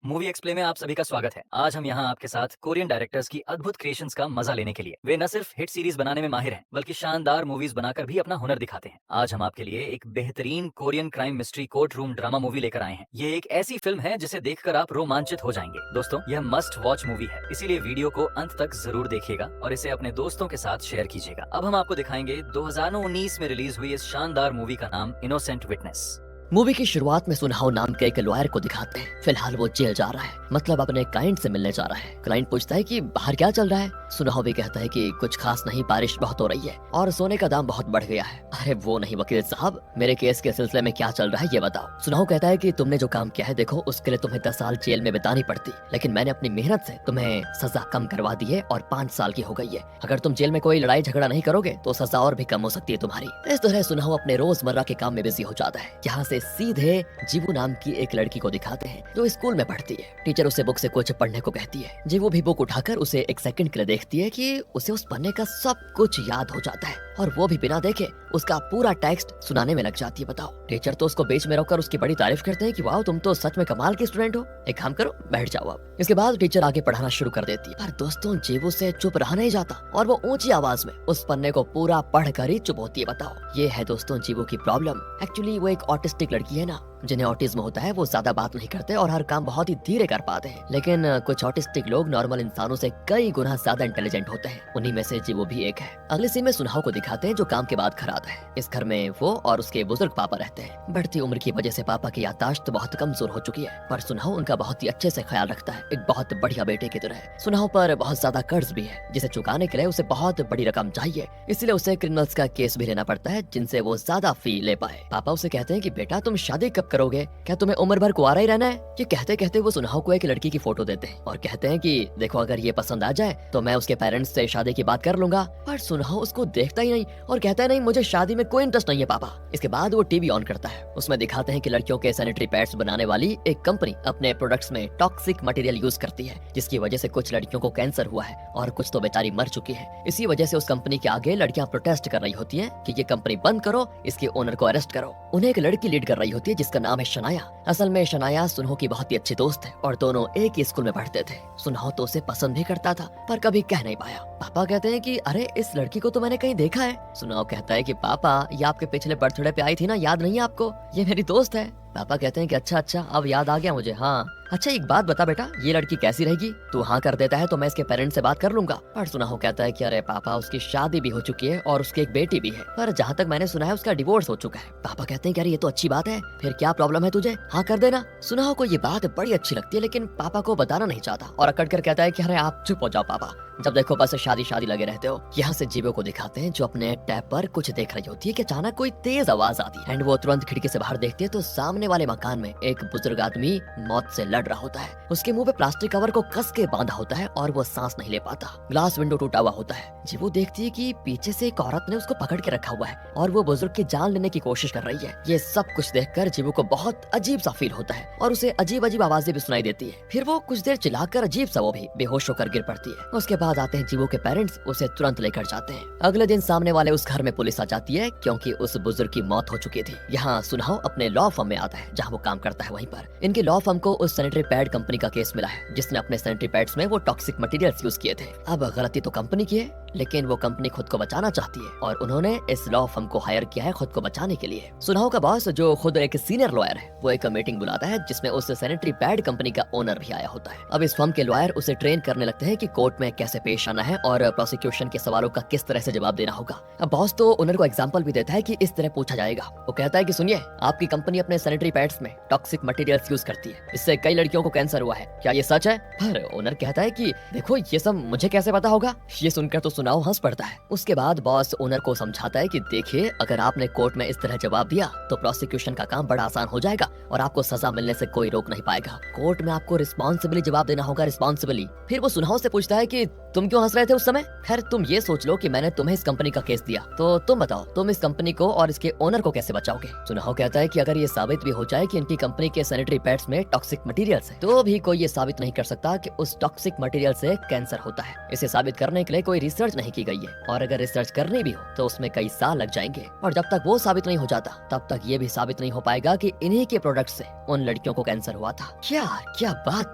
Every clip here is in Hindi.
मूवी एक्सप्ले में आप सभी का स्वागत है। आज हम यहाँ आपके साथ कोरियन डायरेक्टर्स की अद्भुत क्रिएशंस का मजा लेने के लिए। वे न सिर्फ हिट सीरीज बनाने में माहिर हैं, बल्कि शानदार मूवीज बनाकर भी अपना हुनर दिखाते हैं। आज हम आपके लिए एक बेहतरीन Korean crime mystery court room drama movie लेकर आए हैं। ये एक ऐसी फिल्म है जिसे देखकर आप रोमांचित हो जाएंगे। दोस्तों, यह मस्ट वॉच मूवी है, इसीलिए वीडियो को अंत तक जरूर देखिएगा और इसे अपने दोस्तों के साथ शेयर कीजिएगा। अब हम आपको दिखाएंगे 2019 में रिलीज हुई इस शानदार मूवी का नाम इनोसेंट विटनेस। मूवी की शुरुआत में सुनहाओ नाम के एक लॉयर को दिखाते हैं। फिलहाल वो जेल जा रहा है, मतलब अपने क्लाइंट से मिलने जा रहा है। क्लाइंट पूछता है कि बाहर क्या चल रहा है। सुनहाओ भी कहता है कि कुछ खास नहीं, बारिश बहुत हो रही है और सोने का दाम बहुत बढ़ गया है। अरे वो नहीं वकील साहब, मेरे केस के सिलसिले में क्या चल रहा है ये बताओ। सुनहाओ कहता है कि तुमने जो काम किया है, देखो उसके लिए तुम्हें 10 साल जेल में बितानी पड़ती, लेकिन मैंने अपनी मेहनत से तुम्हें सजा कम करवा दी है और 5 साल की हो गई है। अगर तुम जेल में कोई लड़ाई झगड़ा नहीं करोगे तो सजा और भी कम हो सकती है तुम्हारी। इस तरह सुनहाओ अपने रोजमर्रा के काम में बिजी हो जाता है। यहाँ से सीधे जीवू नाम की एक लड़की को दिखाते हैं जो स्कूल में पढ़ती है। टीचर उसे बुक से कुछ पढ़ने को कहती है। जीवू भी बुक उठाकर उसे एक सेकंड के लिए देखती है कि उसे उस पन्ने का सब कुछ याद हो जाता है और वो भी बिना देखे उसका पूरा टेक्स्ट सुनाने में लग जाती है। बताओ, टीचर तो उसको बीच में रोककर उसकी बड़ी तारीफ करते हैं कि वाह, तुम तो सच में कमाल की स्टूडेंट हो, एक काम करो बैठ जाओ अब। इसके बाद टीचर आगे पढ़ाना शुरू कर देती है, पर दोस्तों जीवू से चुप रहा नहीं जाता और वो ऊंची आवाज में उस पन्ने को पूरा पढ़कर ही चुप होती है। बताओ, ये है दोस्तों जीवू की प्रॉब्लम। एक्चुअली वो एक ऑटिस्टिक लड़की है ना, जिन्हें ऑटिज्म होता है। वो ज्यादा बात नहीं करते और हर काम बहुत ही धीरे कर पाते हैं, लेकिन कुछ ऑटिस्टिक लोग नॉर्मल इंसानों से कई गुना ज्यादा इंटेलिजेंट होते हैं। उन्हीं में से जीवू भी एक है। अगले सीन में सुनहाओ को दिखाते हैं जो काम के बाद घर आता है। इस घर में वो और उसके बुजुर्ग पापा रहते हैं। बढ़ती उम्र की वजह से पापा की याददाश्त बहुत कमजोर हो चुकी है, पर सुनहाओ उनका बहुत ही अच्छे से ख्याल रखता है, एक बहुत बढ़िया बेटे की तरह। सुनहाओ पर बहुत ज्यादा कर्ज भी है, जिसे चुकाने के लिए उसे बहुत बड़ी रकम चाहिए, इसलिए उसे क्रिमिनल्स का केस भी लेना पड़ता है जिनसे वो ज्यादा फी ले पाए। पापा उसे कहते हैं कि बेटा तुम शादी कब करोगे, क्या तुम्हें उम्र भर कुंवारा ही रहना है। ये कहते कहते वो सुनहाओ को एक लड़की की फोटो देते हैं और कहते हैं कि देखो, अगर ये पसंद आ जाए तो मैं उसके पेरेंट्स से शादी की बात कर लूंगा। पर सुनहाओ उसको देखता ही नहीं और कहता है नहीं, मुझे शादी में कोई इंटरेस्ट नहीं है पापा। इसके बाद वो टीवी ऑन करता है। उसमें दिखाते हैं कि लड़कियों के सैनिटरी पैड्स बनाने वाली एक कंपनी अपने प्रोडक्ट्स में टॉक्सिक मटेरियल यूज करती है, जिसकी वजह से कुछ लड़कियों को कैंसर हुआ है और कुछ तो बेचारी मर चुकी है। इसी वजह से उस कंपनी के आगे लड़कियां प्रोटेस्ट कर रही होती है कि ये कंपनी बंद करो, इसके ओनर को अरेस्ट करो। उन्हें एक लड़की लीड कर रही होती है जिसका नाम है शनाया। असल में शनाया सुनहो की बहुत ही अच्छी दोस्त है और दोनों एक ही स्कूल में पढ़ते थे। सुनहो तो उसे पसंद भी करता था, पर कभी कह नहीं पाया। पापा कहते हैं कि अरे इस लड़की को तो मैंने कहीं देखा है। सुनहो कहता है कि पापा, ये आपके पिछले बर्थडे पे आई थी ना, याद नहीं है आपको? ये मेरी दोस्त है। पापा कहते हैं कि अच्छा, अब याद आ गया मुझे। हाँ अच्छा, एक बात बता बेटा, ये लड़की कैसी रहेगी? तू हाँ कर देता है तो मैं इसके पेरेंट्स से बात कर लूंगा। पर सुनहो कहता है कि अरे पापा, उसकी शादी भी हो चुकी है और उसकी एक बेटी भी है, पर जहाँ तक मैंने सुना है उसका डिवोर्स हो चुका है। पापा कहते हैं कि अरे ये तो अच्छी बात है, फिर क्या प्रॉब्लम है तुझे, हाँ कर देना। सुनहो को ये बात बड़ी अच्छी लगती है, लेकिन पापा को बताना नहीं चाहता और अकड़ कर कहता है कि अरे आप चुप हो जाओ पापा, जब देखो बस शादी लगे रहते हो। यहाँ से जीवो को दिखाते हैं जो अपने टैब पर कुछ देख रही होती है कि अचानक कोई तेज आवाज आती है एंड वो तुरंत खिड़की से बाहर देखती है तो सामने वाले मकान में एक बुजुर्ग आदमी मौत से लड़ रहा होता है। उसके मुंह पे प्लास्टिक कवर को कस के बांधा होता है और वो सांस नहीं ले पाता। ग्लास विंडो टूटा हुआ होता है। जीवो देखती है कि पीछे से एक औरत ने उसको पकड़ के रखा हुआ है और वो बुजुर्ग की जान लेने की कोशिश कर रही है। ये सब कुछ देखकर जीवो को बहुत अजीब सा फील होता है और उसे अजीब अजीब आवाजें भी सुनाई देती है। फिर वो कुछ देर चिल्लाकर अजीब सा वो भी बेहोश होकर गिर पड़ती है। उसके बाद आते हैं जीवो के पेरेंट्स, उसे तुरंत लेकर जाते हैं। अगले दिन सामने वाले उस घर में पुलिस आ जाती है क्योंकि उस बुजुर्ग की मौत हो चुकी थी। यहाँ सुनहाओ अपने लॉ फर्म में आता है जहाँ वो काम करता है। वहीं पर इनके लॉ फर्म को उस सैनिटरी पैड कंपनी का केस मिला है जिसने अपने सैनिटरी पैड्स में वो टॉक्सिक मटेरियल्स यूज किए थे। अब गलती तो कंपनी की है, लेकिन वो कंपनी खुद को बचाना चाहती है और उन्होंने इस लॉ फर्म को हायर किया है खुद को बचाने के लिए। सुनहाओ का बॉस, जो खुद एक सीनियर लॉयर है, वो एक मीटिंग बुलाता है जिसमें उस सैनिटरी पैड कंपनी का ओनर भी आया होता है। अब इस फर्म के लॉयर उसे ट्रेन करने लगते हैं कि कोर्ट में कैसे पेश आना है और प्रोसिक्यूशन के सवालों का किस तरह से जवाब देना होगा। अब बॉस तो ओनर को एग्जांपल भी देता है कि इस तरह पूछा जाएगा। वो कहता है कि सुनिए, आपकी कंपनी अपने सैनिटरी पैड्स में टॉक्सिक मटेरियल्स यूज करती है, इससे कई लड़कियों को कैंसर हुआ है, क्या ये सच है? पर ओनर कहता है कि देखो, ये सब मुझे कैसे पता होगा? ये सुनकर तो सुनहाओ हंस पड़ता है। उसके बाद बॉस ओनर को समझाता है कि देखिए, अगर आपने कोर्ट में इस तरह जवाब दिया तो प्रोसिक्यूशन का काम बड़ा आसान हो जाएगा और आपको सजा मिलने से कोई रोक नहीं पाएगा। कोर्ट में आपको रिस्पॉन्सिबली जवाब देना होगा, रिस्पॉन्सिबली। फिर वो सुनहाओ से पूछता है कि तुम क्यों हंस रहे थे उस समय? खैर तुम ये सोच लो कि मैंने तुम्हें इस कंपनी का केस दिया, तो तुम बताओ तुम इस कंपनी को और इसके ओनर को कैसे बचाओगे? सुनहाओ कहता है कि अगर ये साबित भी हो जाए कि इनकी कंपनी के सैनिटरी पैड्स में टॉक्सिक मटेरियल्स है, तो भी कोई ये साबित नहीं कर सकता कि उस टॉक्सिक मटेरियल से कैंसर होता है। इसे साबित करने के लिए कोई रिसर्च रिसर्च नहीं की गई है, और अगर रिसर्च करनी भी हो तो उसमें कई साल लग जाएंगे, और जब तक वो साबित नहीं हो जाता तब तक ये भी साबित नहीं हो पाएगा कि इन्हीं के प्रोडक्ट से उन लड़कियों को कैंसर हुआ था। क्या क्या बात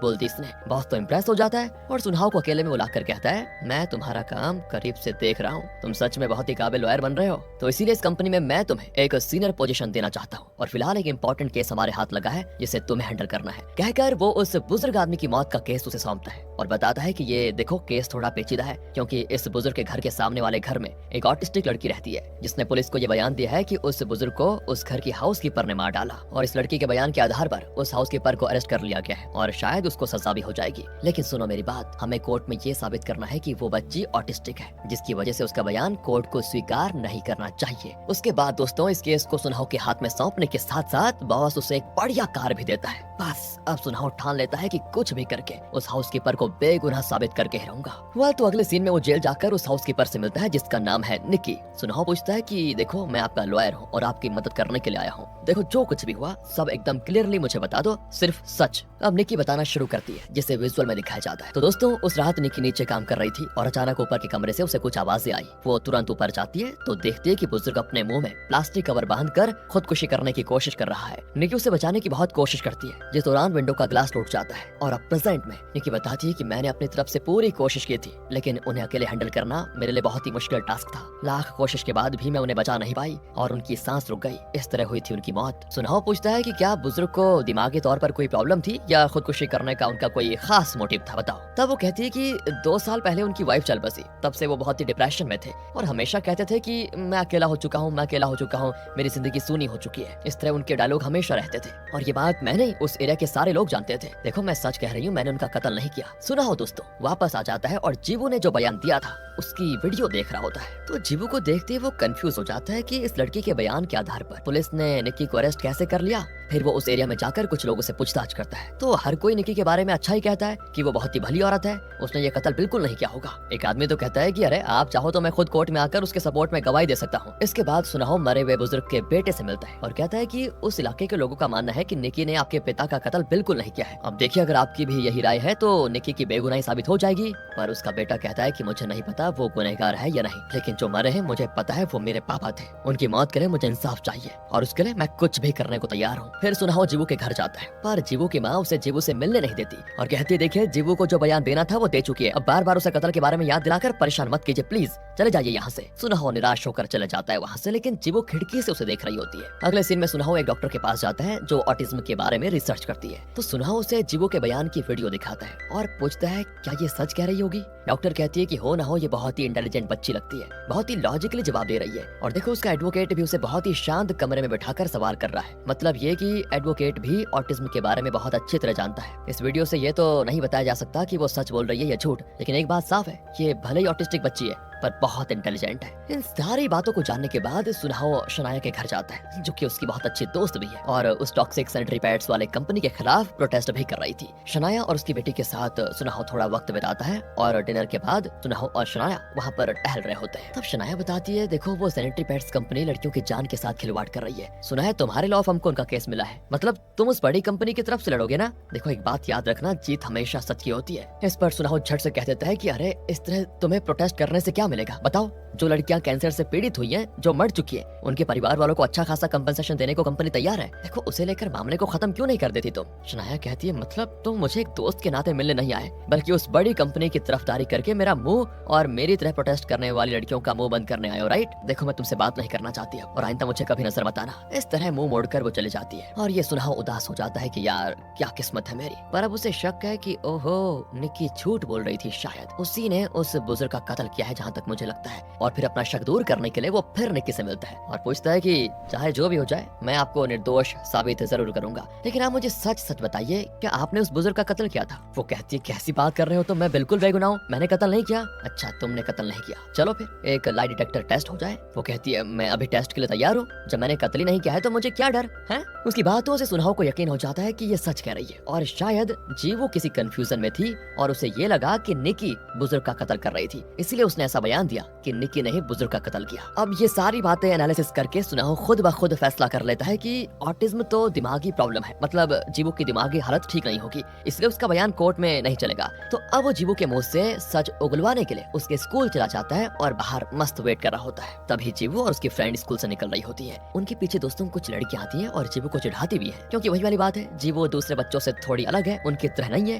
बोल दी इसने। बॉस तो इम्प्रेस हो जाता है और सुनहाओ को अकेले में बुलाकर कहता है, मैं तुम्हारा काम करीब से देख रहा हूँ, तुम सच में बहुत ही काबिल लॉयर बन रहे हो, तो इसीलिए इस कंपनी में मैं तुम्हें एक सीनियर पोजीशन देना चाहता हूँ, और फिलहाल एक इंपॉर्टेंट केस हमारे हाथ लगा है जिसे तुम्हें हैंडल करना है। कहकर वो उस बुजुर्ग आदमी की मौत का केस उसे सौंपता है और बताता है कि ये देखो, केस थोड़ा पेचीदा है, क्योंकि इस बुजुर्ग के घर के सामने वाले घर में एक ऑटिस्टिक लड़की रहती है, जिसने पुलिस को ये बयान दिया है कि उस बुजुर्ग को उस घर की हाउसकीपर ने मार डाला, और इस लड़की के बयान के आधार पर उस हाउसकीपर को अरेस्ट कर लिया गया है और शायद उसको सजा भी हो जाएगी। लेकिन सुनो मेरी बात, हमें कोर्ट में ये साबित करना है कि वो बच्ची ऑटिस्टिक है, जिसकी वजह से उसका बयान कोर्ट को स्वीकार नहीं करना चाहिए। उसके बाद दोस्तों, इस केस को सुनहाओ के हाथ में सौंपने के साथ साथ बॉस उसे एक बढ़िया कार भी देता है। बस अब सुनहाओ ठान लेता है कि कुछ भी करके उस हाउसकीपर को बेगुनाह साबित करके ही रहूंगा। वह तो अगले सीन में वो जेल जाकर उस हाउसकीपर से मिलता है जिसका नाम है निकी। सुनहाओ पूछता है कि देखो, मैं आपका लॉयर हूँ और आपकी मदद करने के लिए आया हूँ, देखो जो कुछ भी हुआ सब एकदम क्लियरली मुझे बता दो, सिर्फ सच। अब निकी बताना शुरू करती है जिसे विजुअल में दिखाया जाता है। तो दोस्तों, उस रात निकी नीचे काम कर रही थी और अचानक ऊपर के कमरे से उसे कुछ आवाजें आई। वो तुरंत ऊपर जाती है तो देखती है कि बुजुर्ग अपने मुंह में प्लास्टिक कवर बांधकर खुदकुशी करने की कोशिश कर रहा है। निकी उसे बचाने की बहुत कोशिश करती है, जिस दौरान विंडो का ग्लास टूट जाता है। और अब प्रेजेंट में निकी बताती है कि मैंने अपनी तरफ से पूरी कोशिश की थी, लेकिन उन्हें अकेले हैंडल करना मेरे लिए बहुत ही मुश्किल टास्क था। लाख कोशिश के बाद भी मैं उन्हें बचा नहीं पाई और उनकी सांस रुक गई। इस तरह हुई थी उनकी मौत। सुनहाओ पूछता है कि क्या बुजुर्ग को दिमागी तौर पर कोई प्रॉब्लम थी या खुदकुशी करने का उनका कोई खास मोटिव था, बताओ। तब वो कहती है कि 2 साल पहले उनकी वाइफ चल बसी, तब से वो बहुत ही डिप्रेशन में थे और हमेशा कहते थे कि मैं अकेला हो चुका हूँ, मैं अकेला हो चुका हूँ, मेरी जिंदगी सूनी हो चुकी है। इस तरह उनके डायलॉग हमेशा रहते थे और ये बात मैंने उस एरिया के सारे लोग जानते थे। देखो, मैं सच कह रही हूँ, मैंने उनका कत्ल नहीं किया। सुनहाओ दोस्तों वापस आ जाता है और जीवू ने जो बयान दिया था उसकी वीडियो देख रहा होता है। तो जीवू को देखते ही वो कंफ्यूज हो जाता है कि इस लड़की के बयान के आधार पर पुलिस ने निकी को अरेस्ट कैसे कर लिया। फिर वो उस एरिया में जाकर कुछ लोगों से पूछताछ करता है तो हर कोई निकी के बारे में अच्छा ही कहता है कि वो बहुत ही भली औरत है, उसने ये कत्ल बिल्कुल नहीं किया होगा। एक आदमी तो कहता है कि अरे आप चाहो तो मैं खुद कोर्ट में आकर उसके सपोर्ट में गवाही दे सकता हूँ। इसके बाद सुनहाओ मरे हुए बुजुर्ग के बेटे से मिलता है और कहता है कि उस इलाके के लोगों का मानना है कि निकी ने आपके पिता का कत्ल बिल्कुल नहीं किया है। अब देखिए, अगर आपकी भी यही राय है तो निकी की बेगुनाही साबित हो जाएगी। पर उसका बेटा कहता है कि मुझे नहीं पता वो गुनहगार है या नहीं, लेकिन जो मरे हैं मुझे पता है वो मेरे पापा थे, उनकी मौत के लिए मुझे इंसाफ चाहिए और उसके लिए मैं कुछ भी करने को तैयार हूँ। फिर सुनहाओ जीवू के घर जाता है, पर जीवू की माँ उसे जीवू से मिलने नहीं देती और कहती है देखिए, जीवू को जो बयान देना था वो दे चुकी है, अब बार बार उसे कत्ल के बारे में याद दिलाकर परेशान मत कीजिए, प्लीज चले जाइए यहाँ से। सुनहाओ निराश होकर चले जाता है वहाँ से, लेकिन जीवू खिड़की से उसे देख रही होती है। अगले सीन में सुनहाओ एक डॉक्टर के पास जाता है जो ऑटिज्म के बारे में रिसर्च करती है। तो सुनहाओ उसे जीवू के बयान की वीडियो दिखाता है और पूछता है क्या ये सच कह रही होगी। डॉक्टर कहती है कि हो ना हो ये बहुत ही इंटेलिजेंट बच्ची लगती है, बहुत ही लॉजिकली जवाब दे रही है। और देखो, उसका एडवोकेट भी उसे बहुत ही शांत कमरे में बैठाकर सवाल कर रहा है। मतलब ये कि एडवोकेट भी ऑटिज्म के बारे में बहुत अच्छी तरह जानता है। इस वीडियो से ये तो नहीं बताया जा सकता कि वो सच बोल रही है या झूठ, लेकिन एक बात साफ है, ये भले ही ऑटिस्टिक बच्ची है पर बहुत इंटेलिजेंट है। इन सारी बातों को जानने के बाद सुनहाओ शनाया के घर जाता है, जो कि उसकी बहुत अच्छी दोस्त भी है और उस टॉक्सिक सैनिटरी पैड्स वाले कंपनी के खिलाफ प्रोटेस्ट भी कर रही थी। शनाया और उसकी बेटी के साथ सुनहाओ थोड़ा वक्त बिताता है और डिनर के बाद सुनहाओ और शनाया वहाँ पर टहल रहे होते हैं। तब शनाया बताती है देखो, वो सैनिटरी पैड्स कंपनी लड़कियों की जान के साथ खिलवाड़ कर रही है। सुना है तुम्हारे लॉ फर्म को उनका केस मिला है, मतलब तुम उस बड़ी कंपनी की तरफ से लड़ोगे ना। देखो, एक बात याद रखना, जीत हमेशा सच की होती है। इस पर सुनहाओ झट से कह देता है कि अरे इस तरह तुम्हें प्रोटेस्ट करने से क्या मिलेगा, बताओ। जो लड़कियां कैंसर से पीड़ित हुई हैं, जो मर चुकी हैं, उनके परिवार वालों को अच्छा खासा कंपनसेशन देने को कंपनी तैयार है। देखो, उसे लेकर मामले को खत्म क्यों नहीं कर देती तुम। शनाया कहती है मतलब तुम मुझे एक दोस्त के नाते मिलने नहीं आए, बल्कि उस बड़ी कंपनी की तरफदारी करके मेरा मुंह और मेरी तरह प्रोटेस्ट करने वाली लड़कियों का मुंह बंद करने आए हो, राइट। देखो, मैं तुमसे बात नहीं करना चाहती अब और आइंदा मुझे कभी नजर मत आना। इस तरह मुंह मोड़कर वो चली जाती है और ये सुनहाओ उदास हो जाता है कि यार क्या किस्मत है मेरी। पर अब उसे शक है कि ओहो, निक्की झूठ बोल रही थी, शायद उसी ने उस बुजुर्ग का कत्ल किया है, जहाँ तक मुझे लगता है। और फिर अपना शक दूर करने के लिए वो फिर निक्की से मिलता है और पूछता है कि चाहे जो भी हो जाए, मैं आपको निर्दोष साबित जरूर करूंगा, लेकिन आप मुझे सच सच बताइए, क्या आपने उस बुजुर्ग का कत्ल किया था। वो कहती है कैसी बात कर रहे हो तुम, मैं बिल्कुल बेगुनाह हूं, मैंने कत्ल नहीं किया। अच्छा, तुमने कत्ल नहीं किया, चलो फिर एक लाई डिटेक्टर टेस्ट हो जाए। वो कहती है मैं अभी टेस्ट के लिए तैयार हूँ, जब मैंने कत्ल ही नहीं किया है तो मुझे क्या डर है। उसकी बातों से सुनहाओ को यकीन हो जाता है कि ये सच कह रही है और शायद जीवो किसी कंफ्यूजन में थी और उसे ये लगा कि निक्की बुजुर्ग का कत्ल कर रही थी, इसलिए उसने ऐसा बयान दिया कि निक्की निक्की ने ही बुजुर्ग का कत्ल किया। अब ये सारी बातें एनालिसिस करके सुनाहो खुद ब खुद फैसला कर लेता है कि ऑटिज्म तो दिमागी प्रॉब्लम है, मतलब जीवू की दिमागी हालत ठीक नहीं होगी, इसलिए उसका बयान कोर्ट में नहीं चलेगा। तो अब वो जीवू के मुंह से सच उगलवाने के लिए उसके स्कूल चला जाता है और बाहर मस्त वेट कर रहा होता है। तभी जीवू और उसकी फ्रेंड स्कूल से निकल रही होती है। उनके पीछे दोस्तों कुछ लड़कियां आती हैं और जीवू को चिढ़ाती भी है, क्योंकि वही वाली बात है, जीवू दूसरे बच्चों से थोड़ी अलग है, उनकी तरह नहीं है।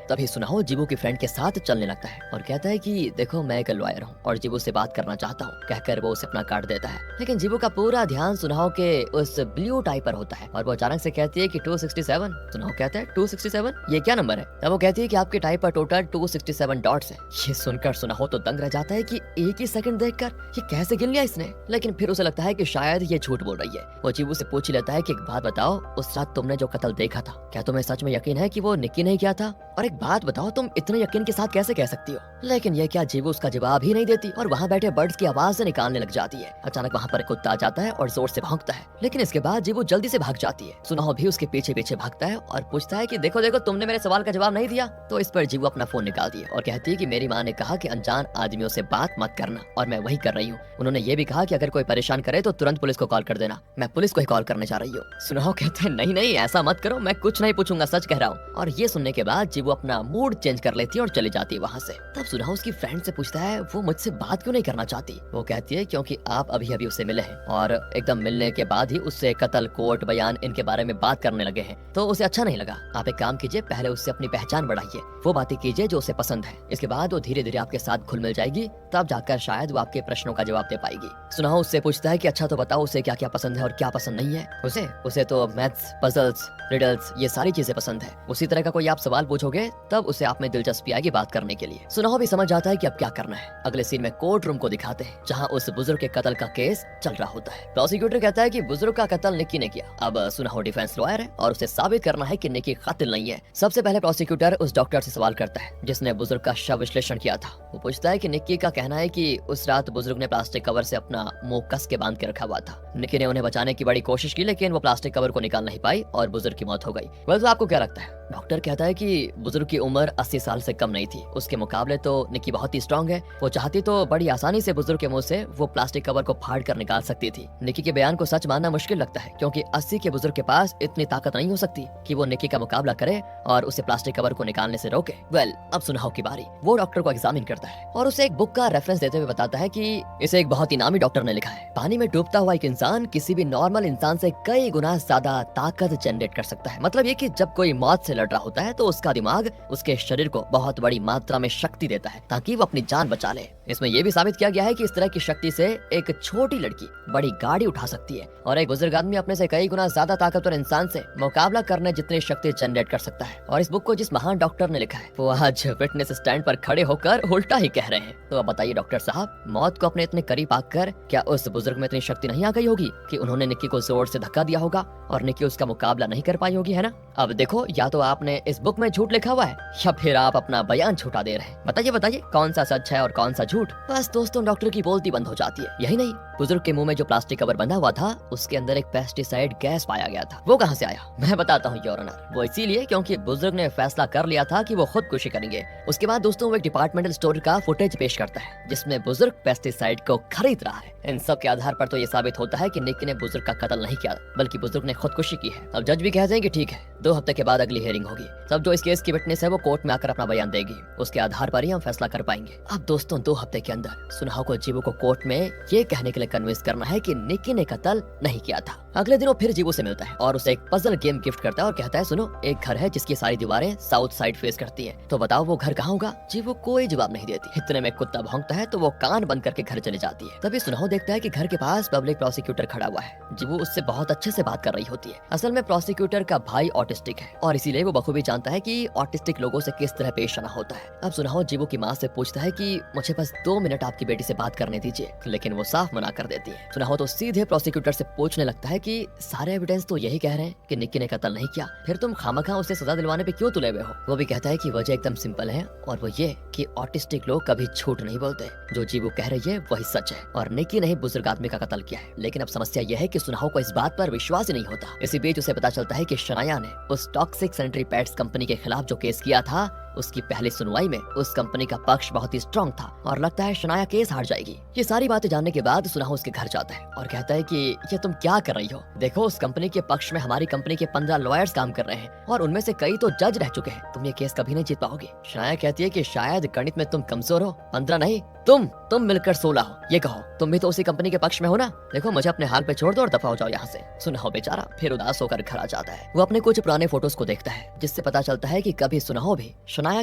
तभी सुनाहो जीवू की फ्रेंड के साथ चलने लगता है और कहता है कि देखो मैं एक लॉयर हूँ और जीवू से बात करना चाहता हूँ, कहकर वो उसे अपना कार्ड देता है। लेकिन जीवू का पूरा ध्यान सुनाहो के उस ब्लू टाई पर होता है और वो अचानक से कहती है कि 267। सुनाहो कहता है 267 ये क्या नंबर है? तब वो कहती है कि आपके टाई पर टोटल 267 डॉट्स है। ये सुनकर सुनाहो तो दंग रह जाता है कि एक ही सेकंड देखकर ये कैसे गिन लिया इसने। लेकिन फिर उसे लगता है कि शायद ये झूठ बोल रही है। वो जीवू से पूछ ही लेता है कि एक बात बताओ, उस रात तुमने जो कत्ल देखा था क्या तुम्हें सच में यकीन है कि वो निक्की ने किया था? और एक बात बताओ, तुम इतने यकीन के साथ कैसे कह सकती हो? लेकिन ये क्या जीवू उसका जवाब ही नहीं देती और वहाँ बैठे बर्ड्स की आवाज से निकालने लग जाती है। अचानक वहाँ पर एक कुत्ता आ जाता है और जोर से भौंकता है, लेकिन इसके बाद जीवू जल्दी से भाग जाती है। सुनाहो भी उसके पीछे पीछे भागता है और पूछता है कि देखो देखो तुमने मेरे सवाल का जवाब नहीं दिया। तो इस पर जीवू अपना फोन निकालती है और कहती है कि मेरी माँ ने कहा कि अनजान आदमियों से बात मत करना और मैं वही कर रही हूँ। उन्होंने ये भी कहा कि अगर कोई परेशान करे तो तुरंत पुलिस को कॉल कर देना। मैं पुलिस को ही कॉल करने जा रही हूँ। सुनाहो कहते हैं नहीं नहीं ऐसा मत करो, मैं कुछ नहीं पूछूंगा, सच कह रहा हूँ। और ये सुनने के बाद जीवू अपना मूड चेंज कर लेती है और चली जाती है वहाँ से। तब सुनाहो उसकी फ्रेंड से पूछता है वो मुझसे बात क्यों नहीं करना चाहती? वो कहती है क्योंकि आप अभी अभी उससे मिले हैं और एकदम मिलने के बाद ही उससे कत्ल, कोर्ट, बयान इनके बारे में बात करने लगे हैं, तो उसे अच्छा नहीं लगा। आप एक काम कीजिए, पहले उससे अपनी पहचान बढ़ाइए, वो बातें कीजिए जो उसे पसंद है। इसके बाद वो धीरे धीरे आपके साथ घुल मिल जाएगी, तब जाकर शायद वो आपके प्रश्नों का जवाब दे पाएगी। सुनाहो उससे पूछता है कि अच्छा तो बताओ उसे क्या क्या पसंद है और क्या पसंद नहीं है। उसे तो मैथ्स, पजल्स, रिडल्स ये सारी चीजें पसंद है। उसी तरह का कोई आप सवाल पूछोगे तब उसे आप में दिलचस्पी आएगी बात करने के लिए। सुनाहो भी समझ जाता है कि अब क्या करना है। अगले सीन में कोर्ट रूम को दिखाते हैं जहाँ उस बुजुर्ग के कत्ल का केस चल रहा होता है। प्रोसिक्यूटर कहता है कि बुजुर्ग का कत्ल निक्की ने किया। अब सुनाहो डिफेंस लॉयर है और उसे साबित करना है कि निक्की कातिल नहीं है। सबसे पहले प्रोसिक्यूटर उस डॉक्टर से सवाल करता है जिसने बुजुर्ग का शव विश्लेषण किया था। वो पूछता है कि निक्की का कहना है कि उस रात बुजुर्ग ने प्लास्टिक कवर से अपना मुंह कस के बांध के रखा हुआ था। निक्की ने उन्हें बचाने की बड़ी कोशिश की लेकिन वो प्लास्टिक कवर को निकाल नहीं पाई और बुजुर्ग की मौत हो गई। तो आपको क्या लगता है? डॉक्टर कहता है कि बुजुर्ग की उम्र 80 साल से कम नहीं थी, उसके मुकाबले तो निक्की बहुत ही स्ट्रांग है। वो चाहती तो बड़ी आसानी से बुजुर्ग के मुंह से वो प्लास्टिक कवर को फाड़ कर निकाल सकती थी। निक्की के बयान को सच मानना मुश्किल लगता है क्योंकि 80 के बुजुर्ग के पास इतनी ताकत नहीं हो सकती कि वो निक्की का मुकाबला करे और उसे प्लास्टिक कवर को निकालने से रोके। अब सुनाहो की बारी। वो डॉक्टर को एग्जामिन करता है और उसे एक बुक का रेफरेंस देते हुए बताता है कि इसे एक बहुत ही नामी डॉक्टर ने लिखा है। पानी में डूबता हुआ एक इंसान किसी भी नॉर्मल इंसान से कई गुना ज्यादा ताकत जनरेट कर सकता है। मतलब ये कि जब कोई मौत से लड़ रहा होता है तो उसका दिमाग उसके शरीर को बहुत बड़ी मात्रा में शक्ति देता है ताकि वो अपनी जान बचा ले। इसमें यह भी साबित किया गया है कि इस तरह की शक्ति से एक छोटी लड़की बड़ी गाड़ी उठा सकती है और एक बुजुर्ग आदमी अपने से कई गुना ज्यादा ताकतवर इंसान से मुकाबला करने जितनी शक्ति जनरेट कर सकता है। और इस बुक को जिस महान डॉक्टर ने लिखा है वो आज फिटनेस स्टैंड पर खड़े होकर उल्टा ही कह रहे हैं। तो अब बताइए डॉक्टर साहब, मौत को अपने इतने करीब आकर क्या उस बुजुर्ग में इतनी शक्ति नहीं आ गई होगी कि उन्होंने निक्की को जोर से धक्का दिया होगा और निक्की उसका मुकाबला नहीं कर पाई होगी, है ना? अब देखो, या तो आपने इस बुक में झूठ लिखा हुआ है या फिर आप अपना बयान झूठा दे रहे हैं। बताइए बताइए कौन सा सच है और कौन सा झूठ? बस दोस्तों, डॉक्टर की बोलती बंद हो जाती है। यही नहीं, बुजुर्ग के मुंह में जो प्लास्टिक कवर बंधा हुआ था उसके अंदर एक पेस्टिसाइड गैस पाया गया था। वो कहाँ से आया? मैं बताता हूँ योर ऑनर। वो इसीलिए क्योंकि बुजुर्ग ने फैसला कर लिया था कि वो खुदकुशी करेंगे। उसके बाद दोस्तों वो एक डिपार्टमेंटल स्टोर का फुटेज पेश करता है जिसमें बुजुर्ग पेस्टिसाइड को खरीद रहा है। इन सब के आधार पर तो ये साबित होता है कि निक्की ने बुजुर्ग का कत्ल नहीं किया बल्कि बुजुर्ग ने खुदकुशी की है। अब जज भी कहते हैं कि ठीक है, 2 हफ्ते के बाद अगली हियरिंग होगी। सब जो इस केस की विटनेस है वो कोर्ट में आकर अपना बयान देगी, उसके आधार पर ही हम फैसला कर पाएंगे। अब दोस्तों 2 हफ्ते के अंदर सुनाहो को जीवू को कोर्ट में ये कहने के लिए कन्विंस करना है कि निक्की ने कत्ल नहीं किया था। अगले दिन वो फिर जीवू से मिलता है और उसे एक पजल गेम गिफ्ट करता है और कहता है सुनो, एक घर है जिसकी सारी दीवारें साउथ साइड फेस करती है, तो बताओ वो घर कहाँ होगा? जीवू कोई जवाब नहीं देती। इतने में कुत्ता भौंकता है तो वो कान बंद करके घर चली जाती है। तभी सुनाहो देखता है कि घर के पास पब्लिक प्रोसिक्यूटर खड़ा हुआ है। जीवू उससे बहुत अच्छे से बात कर रही होती है। असल में प्रोसिक्यूटर का भाई ऑटिस्टिक है और इसीलिए वो बखूबी जानता है कि ऑटिस्टिक लोगों से किस तरह पेश आना होता है। अब सुनाहो जीवू की माँ से पूछता है कि मुझे बस 2 मिनट आपकी बेटी से बात करने दीजिए, लेकिन वो साफ मना कर देती है। सुनाहो तो सीधे प्रोसिक्यूटर से पूछने लगता है कि सारे एविडेंस तो यही कह रहे हैं कि निक्की ने कत्ल नहीं किया, फिर तुम खामखा उसे सजा दिलवाने पे क्यों तुले हुए हो? वो भी कहता है कि वजह एकदम सिंपल है और वो ये कि ऑटिस्टिक लोग कभी झूठ नहीं बोलते, जो जीवू कह रही है वही सच है और निक्की ने ही बुजुर्ग आदमी का कत्ल किया है। लेकिन अब समस्या यह है कि सुनाहो को इस बात पर विश्वास ही नहीं होता। इसी बीच उसे पता चलता है कि शनाया ने उस टॉक्सिक सैनिटरी पैड्स कंपनी के खिलाफ जो केस किया था उसकी पहली सुनवाई में उस कंपनी का पक्ष बहुत ही स्ट्रांग था और लगता है शनाया केस हार जाएगी। ये सारी बातें जानने के बाद सुनाहो उसके घर जाता है और कहता है कि ये तुम क्या कर रही हो, देखो उस कंपनी के पक्ष में हमारी कंपनी के 15 लॉयर्स काम कर रहे हैं और उनमें से कई तो जज रह चुके हैं, तुम ये केस कभी नहीं जीत पाओगे। शनाया कहती है कि शायद गणित में तुम कमजोर हो, 15 नहीं तुम मिलकर 16 हो। ये कहो तुम भी तो उसी कंपनी के पक्ष में हो ना, देखो मुझे अपने हाल पे छोड़ दो और दफा हो जाओ यहाँ से। सुनाहो बेचारा फिर उदास होकर घर आ जाता है। वो अपने कुछ पुराने फोटोज को देखता है जिससे पता चलता है कि कभी सुनाहो भी शनाया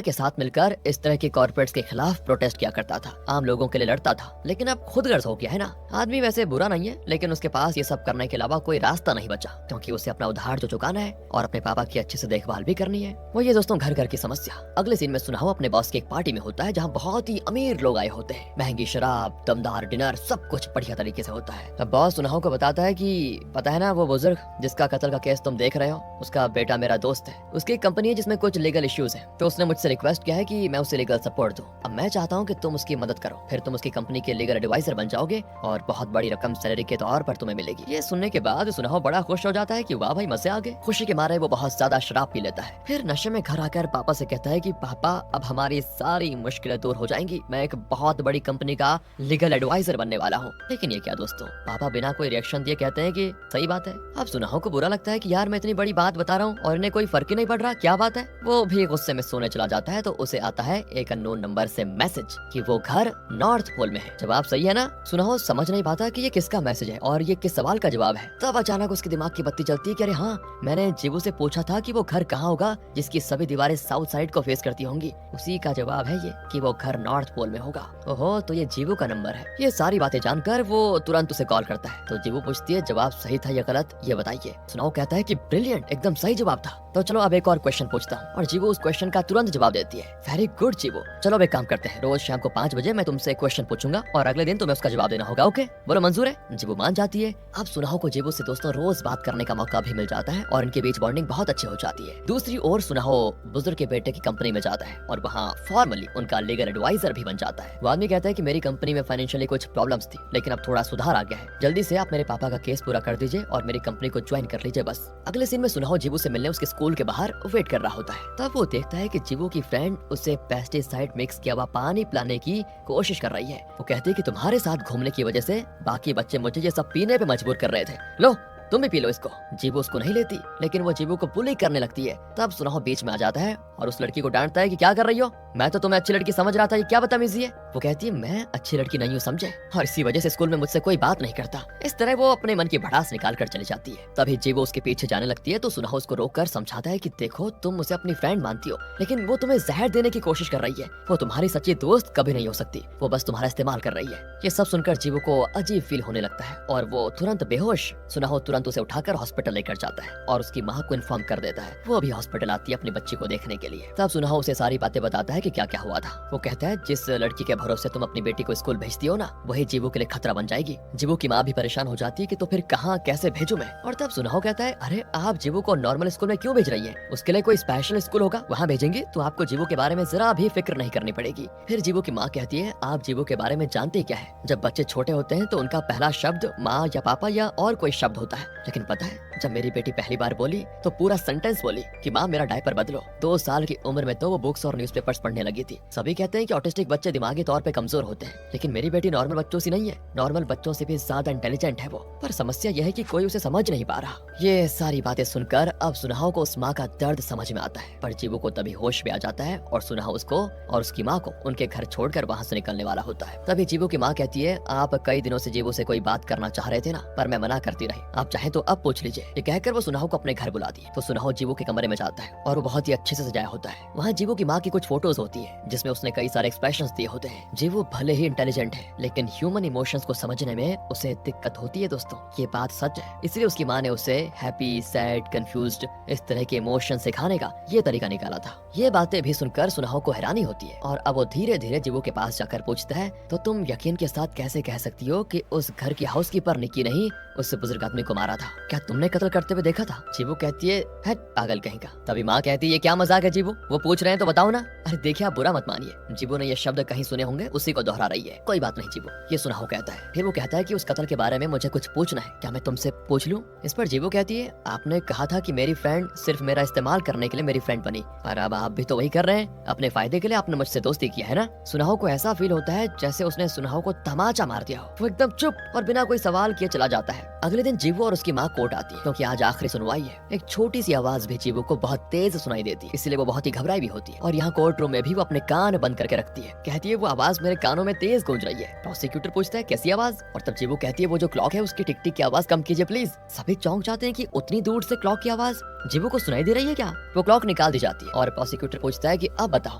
के साथ मिलकर इस तरह के कॉर्पोरेट्स के खिलाफ प्रोटेस्ट किया करता था, आम लोगों के लिए लड़ता था, लेकिन अब खुद गर्ज हो गया है ना। आदमी वैसे बुरा नहीं है लेकिन उसके पास ये सब करने के अलावा कोई रास्ता नहीं बचा, क्योंकि उसे अपना उधार जो चुकाना है और अपने पापा की अच्छे से देखभाल भी करनी है। वो ये दोस्तों घर घर की समस्या। अगले सीन में सुनाहो अपने बॉस की एक पार्टी में होता है जहाँ बहुत ही अमीर लोग आए होते हैं, महंगी शराब, दमदार डिनर, सब कुछ बढ़िया तरीके से होता है। अब बॉस सुनाहो को बताता है कि पता है ना वो बुजुर्ग जिसका कत्ल का केस तुम देख रहे हो, उसका बेटा मेरा दोस्त है, उसकी एक कंपनी है जिसमें कुछ लीगल इश्यूज है, तो उसने मुझसे रिक्वेस्ट किया है कि मैं उसे लीगल सपोर्ट दूं। अब मैं चाहता हूं कि तुम उसकी मदद करो, फिर तुम उसकी कंपनी के लीगल एडवाइजर बन जाओगे और बहुत बड़ी रकम सैलरी के तौर पर तुम्हें मिलेगी। ये सुनने के बाद सुनाहो बड़ा खुश हो जाता है कि वाह भाई मजे आ गए। खुशी के मारे वो बहुत ज्यादा शराब पी लेता है, फिर नशे में घर आकर पापा से कहता है कि पापा अब हमारी सारी मुश्किलें दूर हो जाएंगी, मैं एक बहुत बड़ी कंपनी का लीगल एडवाइजर बनने वाला हूँ। लेकिन ये क्या दोस्तों, पापा बिना कोई रिएक्शन दिए कहते हैं कि सही बात है। अब सुनाहो को बुरा लगता है कि यार मैं इतनी बड़ी बात बता रहा हूँ और इन्हें कोई फर्क ही नहीं पड़ रहा, क्या बात है। वो भी गुस्से में सोने चला जाता है तो उसे आता है एक अननोन नंबर से मैसेज कि वो घर नॉर्थ पोल में है। जवाब सही है ना। सुनाहो समझ नहीं पाता कि ये किसका मैसेज है और ये किस सवाल का जवाब है। तब अचानक उसके दिमाग की बत्ती जलती है कि अरे हाँ, मैंने जीवू से पूछा था कि वो घर कहाँ होगा जिसकी सभी दीवारें साउथ साइड को फेस करती होंगी, उसी का जवाब है ये कि वो घर नॉर्थ पोल में होगा। ओहो, तो ये जीवू का नंबर है। ये सारी बातें जानकर वो तुरंत उसे कॉल करता है तो जीवू पूछती है जवाब सही था या गलत, ये बताइए। सुनाओ कहता है कि ब्रिलियंट, एकदम सही जवाब था। तो चलो अब एक और क्वेश्चन पूछता हूँ, और जीवू उस क्वेश्चन का तुरंत जवाब देती है। वेरी गुड जीवू, चलो अब एक काम करते हैं, रोज शाम को 5 बजे मैं तुमसे क्वेश्चन पूछूंगा और अगले दिन तुम्हें उसका जवाब देना होगा, ओके? बोलो मंजूर है? जीवू मान जाती है। अब सुनाहो को जीवू से दोस्तों रोज बात करने का मौका भी मिल जाता है और इनके बीच बॉन्डिंग बहुत अच्छी हो जाती है। दूसरी ओर सुनाहो बुजुर्ग के बेटे की कंपनी में जाता है और वहाँ फॉर्मली उनका लीगल एडवाइजर भी बन जाता है। वो आदमी कहता है कि मेरी कंपनी में फाइनेंशियली कुछ प्रॉब्लम्स थी लेकिन अब थोड़ा सुधार आ गया है, जल्दी से आप मेरे पापा का केस पूरा कर दीजिए और मेरी कंपनी को ज्वाइन कर लीजिए बस। अगले सीन में सुनाहो जीवू से मिलने उसके स्कूल के बाहर वेट कर रहा होता है। तब वो देखता है कि जीवू की फ्रेंड उसे पेस्टिसाइड मिक्स किया हुआ पानी पिलाने की कोशिश कर रही है। वो कहती है कि तुम्हारे साथ घूमने की वजह से बाकी बच्चे मुझे ये सब पीने पे मजबूर कर रहे थे, लो तुम भी पी लो इसको। जीवू उसको नहीं लेती लेकिन वो जीवू को बुली करने लगती है। तब सुनाहो बीच में आ जाता है और उस लड़की को डांटता है कि क्या कर रही हो, मैं तो तुम्हें अच्छी लड़की समझ रहा था, ये क्या बदतमीजी है। वो कहती है मैं अच्छी लड़की नहीं हूँ समझे, और इसी वजह से स्कूल में मुझसे कोई बात नहीं करता। इस तरह वो अपने मन की भड़ास निकाल कर चली जाती है। तभी जीवू उसके पीछे जाने लगती है तो सुनाहो उसको रोककर समझाता है कि देखो तुम उसे अपनी फ्रेंड मानती हो लेकिन वो तुम्हें जहर देने की कोशिश कर रही है, वो तुम्हारी सच्ची दोस्त कभी नहीं हो सकती, वो बस तुम्हारा इस्तेमाल कर रही है। ये सब सुनकर जीवू को अजीब फील होने लगता है और वो तुरंत बेहोश। सुनाहो तुरंत उसे उठाकर हॉस्पिटल लेकर जाता है और उसकी माँ को इन्फॉर्म कर देता है। वो भी हॉस्पिटल आती है अपनी बच्ची को देखने के लिए। तब सुनाहो उसे सारी बातें बताता है कि क्या क्या हुआ था। वो कहता है जिस लड़की के भरोसे तुम अपनी बेटी को स्कूल भेजती हो ना, वही जीवू के लिए खतरा बन जाएगी। जीवू की माँ भी परेशान हो जाती है कि तो फिर कहाँ कैसे भेजूं मैं। और तब सुनाहो कहता है अरे आप जीवू को नॉर्मल स्कूल में क्यों भेज रही है, उसके लिए कोई स्पेशल स्कूल होगा, वहाँ भेजेंगे तो आपको जीवू के बारे में जरा भी फिक्र नहीं करनी पड़ेगी। फिर जीवू की माँ कहती है आप जीवू के बारे में जानते क्या है, जब बच्चे छोटे होते हैं तो उनका पहला शब्द माँ या पापा या और कोई शब्द होता है, लेकिन पता है जब मेरी बेटी पहली बार बोली तो पूरा सेंटेंस बोली कि माँ मेरा डायपर बदलो। 2 साल की उम्र में तो वो बुक्स और न्यूज़पेपर्स पढ़ने लगी थी। सभी कहते हैं कि ऑटिस्टिक बच्चे दिमागी तौर पे कमजोर होते हैं लेकिन मेरी बेटी नॉर्मल बच्चों से नहीं है, नॉर्मल बच्चों से भी ज्यादा इंटेलिजेंट है वो, पर समस्या यह है कि कोई उसे समझ नहीं पा रहा। ये सारी बातें सुनकर अब सुनाहो को उस माँ का दर्द समझ में आता है, पर जीवू को तभी होश में आ जाता है और सुनाहो उसको और उसकी माँ को उनके घर छोड़कर वहाँ से निकलने वाला होता है। तभी जीवू की माँ कहती है आप कई दिनों से जीवू से कोई बात करना चाह रहे थे ना, पर मैं मना करती रही, आप चाहे तो अब पूछ लीजिए। ये कहकर वो सुनाहो को अपने घर बुला दी तो सुनाहो जीवू के कमरे में जाता है और वो बहुत ही अच्छे से सजाया होता है। वहाँ जीवू की माँ की कुछ फोटोज होती है जिसमें उसने कई सारे एक्सप्रेशंस दिए होते हैं। जीवू भले ही इंटेलिजेंट है लेकिन ह्यूमन इमोशंस को समझने में उसे दिक्कत होती है दोस्तों, ये बात सच है। इसलिए उसकी माँ ने उसे हैप्पी, सैड, कंफ्यूज्ड इस तरह के इमोशन सिखाने का ये तरीका निकाला था। ये बातें भी सुनकर सुनाहो को हैरानी होती है और अब वो धीरे धीरे जीवू के पास जाकर पूछता है तो तुम यकीन के साथ कैसे कह सकती हो कि उस घर की हाउसकीपर निक्की नहीं उस बुजुर्ग आदमी को मारा था, क्या तुमने कत्ल करते हुए देखा था? जीवू कहती है पागल कहीं का। तभी माँ कहती है ये क्या मजाक है जीवू? वो पूछ रहे हैं तो बताओ ना। अरे देखिए आप बुरा मत मानिए, जीवू ने ये शब्द कहीं सुने होंगे, उसी को दोहरा रही है। कोई बात नहीं जीवू, ये सुनाहो कहता है। फिर वो कहता है कि उस कत्ल के बारे में मुझे कुछ पूछना है, क्या मैं तुमसे पूछ लूं? इस पर जीवू कहती है, आपने कहा था कि मेरी फ्रेंड सिर्फ मेरा इस्तेमाल करने के लिए मेरी फ्रेंड बनी, और अब आप भी तो वही कर रहे हैं, अपने फायदे के लिए आपने मुझसे दोस्ती किया है ना। सुनाहो को ऐसा फील होता है जैसे उसने सुनाहो को तमाचा मार दिया हो। वो एकदम चुप और बिना कोई सवाल किए चला जाता है। अगले दिन जीवू और उसकी माँ कोर्ट आती है, क्योंकि आज आखिरी सुनवाई है। एक छोटी सी आवाज भी जीवू को बहुत तेज सुनाई देती है, इसलिए वो बहुत ही घबराई भी होती है, और यहाँ कोर्ट रूम में भी वो अपने कान बंद करके रखती है। कहती है वो आवाज मेरे कानों में तेज गूंज रही है। प्रोसिक्यूटर पूछता है कैसी आवाज, और तब जीवू कहती है वो जो क्लॉक है उसकी टिक टिक की आवाज कम कीजिए प्लीज। सभी चौंक जाते हैं कि उतनी दूर से क्लॉक की आवाज जीवू को सुनाई दे रही है क्या। वो क्लॉक निकाल दी जाती है और प्रोसिक्यूटर पूछता है कि अब बताओ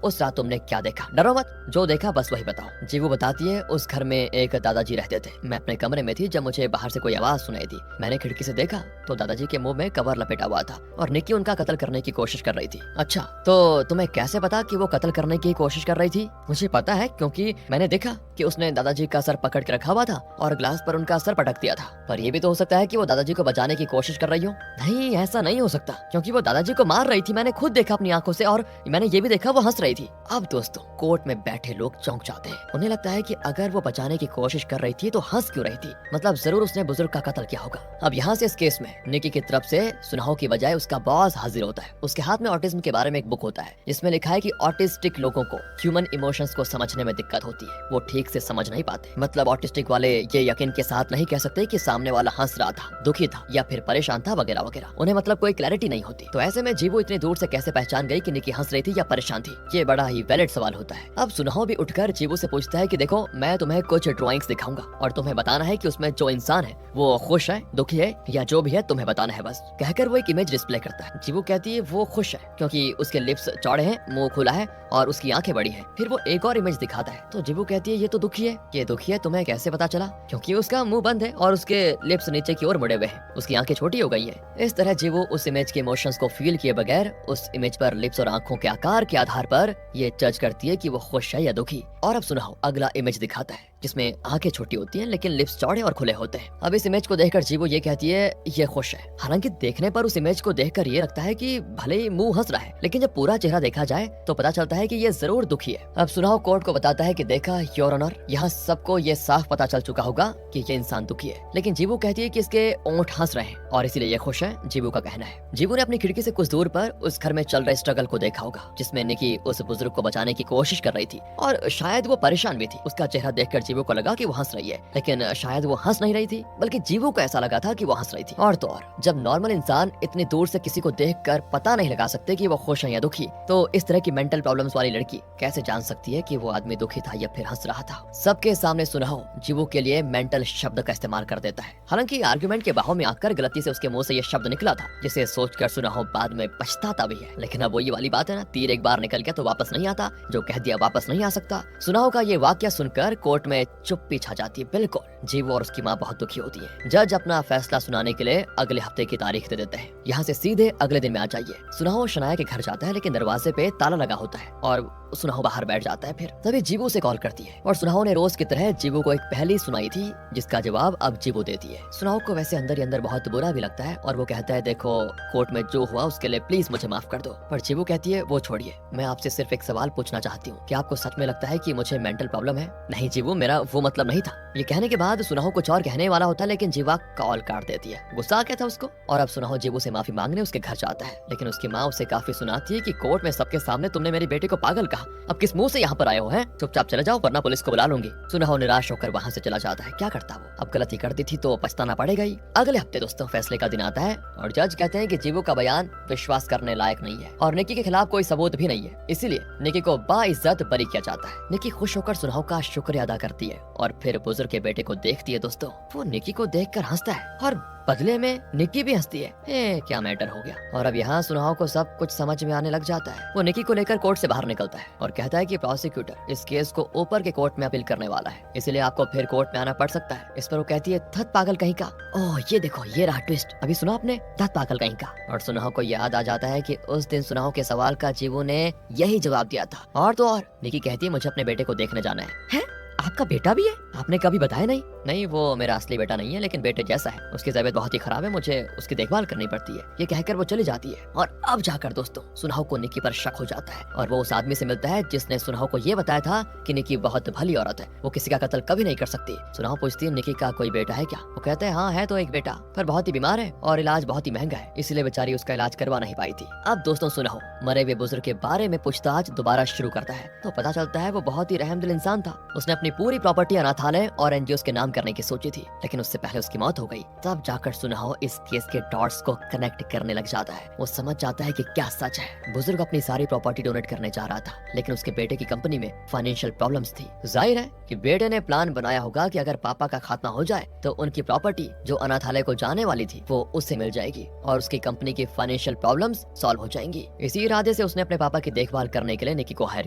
उस रात तुमने क्या देखा। डरो मत, जो देखा बस वही बताओ। जीवू बताती है उस घर में एक दादाजी रहते थे, मैं अपने कमरे में थी जब मुझे बाहर से कोई आवाज सुनाई दी। मैंने खिड़की से देखा तो दादाजी के मुंह में कवर लपेटा हुआ था और निक्की उनका कत्ल करने की कोशिश कर रही थी। अच्छा, तो तुम्हें कैसे पता कि वो कत्ल करने की कोशिश कर रही थी। मुझे पता है क्योंकि मैंने देखा कि उसने दादाजी का सर पकड़ के रखा हुआ था और ग्लास पर उनका सर पटक दिया था। पर ये भी तो हो सकता है कि वो दादाजी को बचाने की कोशिश कर रही हो। नहीं, ऐसा नहीं हो सकता, क्योंकि वो दादाजी को मार रही थी, मैंने खुद देखा अपनी आंखों से, और मैंने ये भी देखा वो हंस रही थी। अब दोस्तों कोर्ट में बैठे लोग चौंक जाते हैं। उन्हें लगता है कि अगर वो बचाने की कोशिश कर रही थी तो हंस क्यों रही थी, मतलब जरूर उसने बुजुर्ग का कत्ल किया होगा। अब यहाँ से इस केस में निकी की तरफ से सुनाहो की बजाय उसका बॉस हाजिर होता है। उसके हाथ में ऑटिज्म के बारे में एक बुक होता है जिसमें लिखा है कि ऑटिस्टिक लोगों को ह्यूमन इमोशंस को समझने में दिक्कत होती है, वो ठीक से समझ नहीं पाते। मतलब ऑटिस्टिक वाले ये यकीन के साथ नहीं कह सकते कि सामने वाला हंस रहा था, दुखी था या फिर परेशान था वगैरह वगैरह। उन्हें मतलब कोई क्लैरिटी नहीं होती। तो ऐसे में जीवू इतनी दूर से कैसे पहचान गई कि निकी हंस रही थी या परेशान थी, ये बड़ा ही वैलिड सवाल होता है। अब सुनाहो भी उठकर जीवू से पूछता है कि देखो मैं तुम्हें कुछ ड्राइंग्स दिखाऊंगा और तुम्हें बताना है कि उसमें जो इंसान है वो खुश है, दुखी है या जो भी है, तुम्हें बताना है बस। कहकर वो एक इमेज डिस्प्ले करता है। जीवू कहती है वो खुश है क्योंकि उसके लिप्स चौड़े हैं, मुंह खुला है और उसकी आंखें बड़ी हैं। फिर वो एक और इमेज दिखाता है तो जीवू कहती है ये तो दुखी है। ये दुखी है तुम्हें कैसे पता चला? क्योंकि उसका मुंह बंद है और उसके लिप्स नीचे की ओर मुड़े हुए हैं, उसकी आंखें छोटी हो गई है। इस तरह जीवू उस इमेज के इमोशंस को फील किए बगैर उस इमेज पर लिप्स और आंखों के आकार के आधार पर ये जज करती है कि वो खुश है या दुखी। और अब सुनाओ अगला इमेज दिखाता है जिसमें आंखें छोटी होती हैं लेकिन लिप्स चौड़े और खुले होते हैं। अब इस इमेज को देखकर जीवू ये कहती है ये खुश है। हालांकि देखने पर उस इमेज को देखकर ये लगता है कि भले ही मुंह हंस रहा है, लेकिन जब पूरा चेहरा देखा जाए तो पता चलता है कि ये जरूर दुखी है। अब सुनाओ कोर्ट को बताता है कि देखा योर ऑनर, यहाँ सबको ये साफ पता चल चुका होगा कि ये इंसान दुखी है, लेकिन जीवू कहती है कि इसके ओंठ हंस रहे हैं और इसीलिए ये खुश है। जीवू का कहना है। जीवू ने अपनी खिड़की से कुछ दूर पर उस घर में चल रहे स्ट्रगल को देखा होगा जिसमें निकी उस बुजुर्ग को बचाने की कोशिश कर रही थी और शायद वो परेशान भी थी। उसका चेहरा देखकर जीवू को लगा कि वो हंस रही है, लेकिन शायद वो हंस नहीं रही थी, बल्कि जीवू को ऐसा लगा था कि वो हंस रही थी। और तो और जब नॉर्मल इंसान इतनी दूर से किसी को देखकर पता नहीं लगा सकते कि वो खुश है या दुखी, तो इस तरह की मेंटल प्रॉब्लम्स वाली लड़की कैसे जान सकती है कि वो आदमी दुखी था या फिर हंस रहा था। सबके सामने सुनाहो जीवू के लिए मेंटल शब्द का इस्तेमाल कर देता है। हालांकि आर्गुमेंट के बाहों में आकर गलती से उसके मुंह से ये शब्द निकला था जिसे सोचकर सुनाहो बाद में पछताता भी है। लेकिन अब वही वाली बात है ना, तीर एक बार निकल गया तो वापस नहीं आता, जो कह दिया वापस नहीं आ सकता। सुनाहो का ये वाकया सुनकर कोर्ट में चुप्पी छा जाती है। बिल्कुल जीवू और उसकी माँ बहुत दुखी होती है। जज अपना फैसला सुनाने के लिए अगले हफ्ते की तारीख दे देते हैं। यहाँ से सीधे अगले दिन में आ जाइए। सुनाहो शनाया के घर जाता है लेकिन दरवाजे पे ताला लगा होता है और सुनाहो बाहर बैठ जाता है। फिर तभी जीवू से कॉल करती है और सुनाहो ने रोज की तरह जीवू को एक पहेली सुनाई थी जिसका जवाब अब जीवू देती है। सुनाहो को वैसे अंदर ही अंदर बहुत बुरा भी लगता है और वो कहता है देखो कोर्ट में जो हुआ उसके लिए प्लीज मुझे माफ कर दो। पर जीवू कहती है वो छोड़िए, मैं आपसे सिर्फ एक सवाल पूछना चाहती हूँ, क्या आपको सच में लगता है कि मुझे मेंटल प्रॉब्लम है? नहीं जीवू, मेरा वो मतलब नहीं था। ये कहने के बाद सुनाहो कुछ और कहने वाला होता है लेकिन जीवा कॉल काट देती है। गुस्सा आ गया था उसको और अब सुनाहो जीवू से माफी मांगने उसके घर जाता है, लेकिन उसकी माँ उसे काफी सुनाती है कि कोर्ट में सबके सामने तुमने मेरी बेटे को पागल कहा, अब किस मुंह से यहाँ पर आए हो हैं? चुपचाप चले जाओ वरना पुलिस को बुला लूंगी। सुनाहो निराश होकर वहाँ से चला जाता है। क्या करता वो, अब गलती कर दी थी तो पछताना पड़ेगा ही। अगले हफ्ते दोस्तों फैसले का दिन आता है और जज कहते हैं कि जीवू का बयान विश्वास करने लायक नहीं है और निकी के खिलाफ कोई सबूत भी नहीं है, इसीलिए निकी को बाइज्जत बरी किया जाता है। निकी खुश होकर सुनाहो का शुक्रिया अदा करती है और फिर बुजुर्ग के बेटे को देखती है। दोस्तों वो निकी को देखकर हंसता है और बदले में निकी भी हंसती है। क्या मैटर हो गया। और अब यहाँ सुनाहो को सब कुछ समझ में आने लग जाता है। वो निकी को लेकर कोर्ट से बाहर निकलता है और कहता है कि प्रोसिक्यूटर इस केस को ऊपर के कोर्ट में अपील करने वाला है, इसलिए आपको फिर कोर्ट में आना पड़ सकता है। इस पर वो कहती है धत पागल कहीं का। ओह ये देखो ये रहा ट्विस्ट, अभी सुना आपने, धत पागल कहीं का। और सुनाहो को याद आ जाता है कि उस दिन सुनाहो के सवाल का जीवू ने यही जवाब दिया था। और तो और निकी कहती है मुझे अपने बेटे को देखने जाना है। आपका बेटा भी है? आपने कभी बताया नहीं? नहीं, वो मेरा असली बेटा नहीं है, लेकिन बेटे जैसा है। उसकी तबीयत बहुत ही खराब है, मुझे उसकी देखभाल करनी पड़ती है। ये कहकर वो चली जाती है और अब जाकर दोस्तों सुनाहो को निकी पर शक हो जाता है और वो उस आदमी से मिलता है जिसने सुनाहो को ये बताया था कि निकी बहुत भली औरत है, वो किसी का कत्ल कभी नहीं कर सकती। सुनाहो पूछती है निकी का कोई बेटा है क्या? वो कहते हैं हाँ है तो एक बेटा, पर बहुत ही बीमार है और इलाज बहुत ही महंगा है, इसलिए बेचारी उसका इलाज करवा नहीं पाई थी। अब दोस्तों सुनाहो मरे हुए बुजुर्ग के बारे में पूछताछ दोबारा शुरू करता है तो पता चलता है वो बहुत ही रहमदिल इंसान था। उसने अपनी पूरी प्रॉपर्टी अनाथालय और एनजीओ के नाम करने की सोची थी, लेकिन उससे पहले उसकी मौत हो गई। तब जाकर सुनाहो इस केस के डॉट्स को कनेक्ट करने लग जाता है। वो समझ जाता है कि क्या सच है। बुजुर्ग अपनी सारी प्रॉपर्टी डोनेट करने जा रहा था, लेकिन उसके बेटे की कंपनी में फाइनेंशियल प्रॉब्लम्स थी। जाहिर है कि बेटे ने प्लान बनाया होगा कि अगर पापा का खात्मा हो जाए तो उनकी प्रॉपर्टी जो अनाथालय को जाने वाली थी वो उससे मिल जाएगी और उसकी कंपनी की फाइनेंशियल प्रॉब्लम्स सॉल्व हो जाएंगी। इसी इरादे से उसने अपने पापा की देखभाल करने के लिए निकी को हायर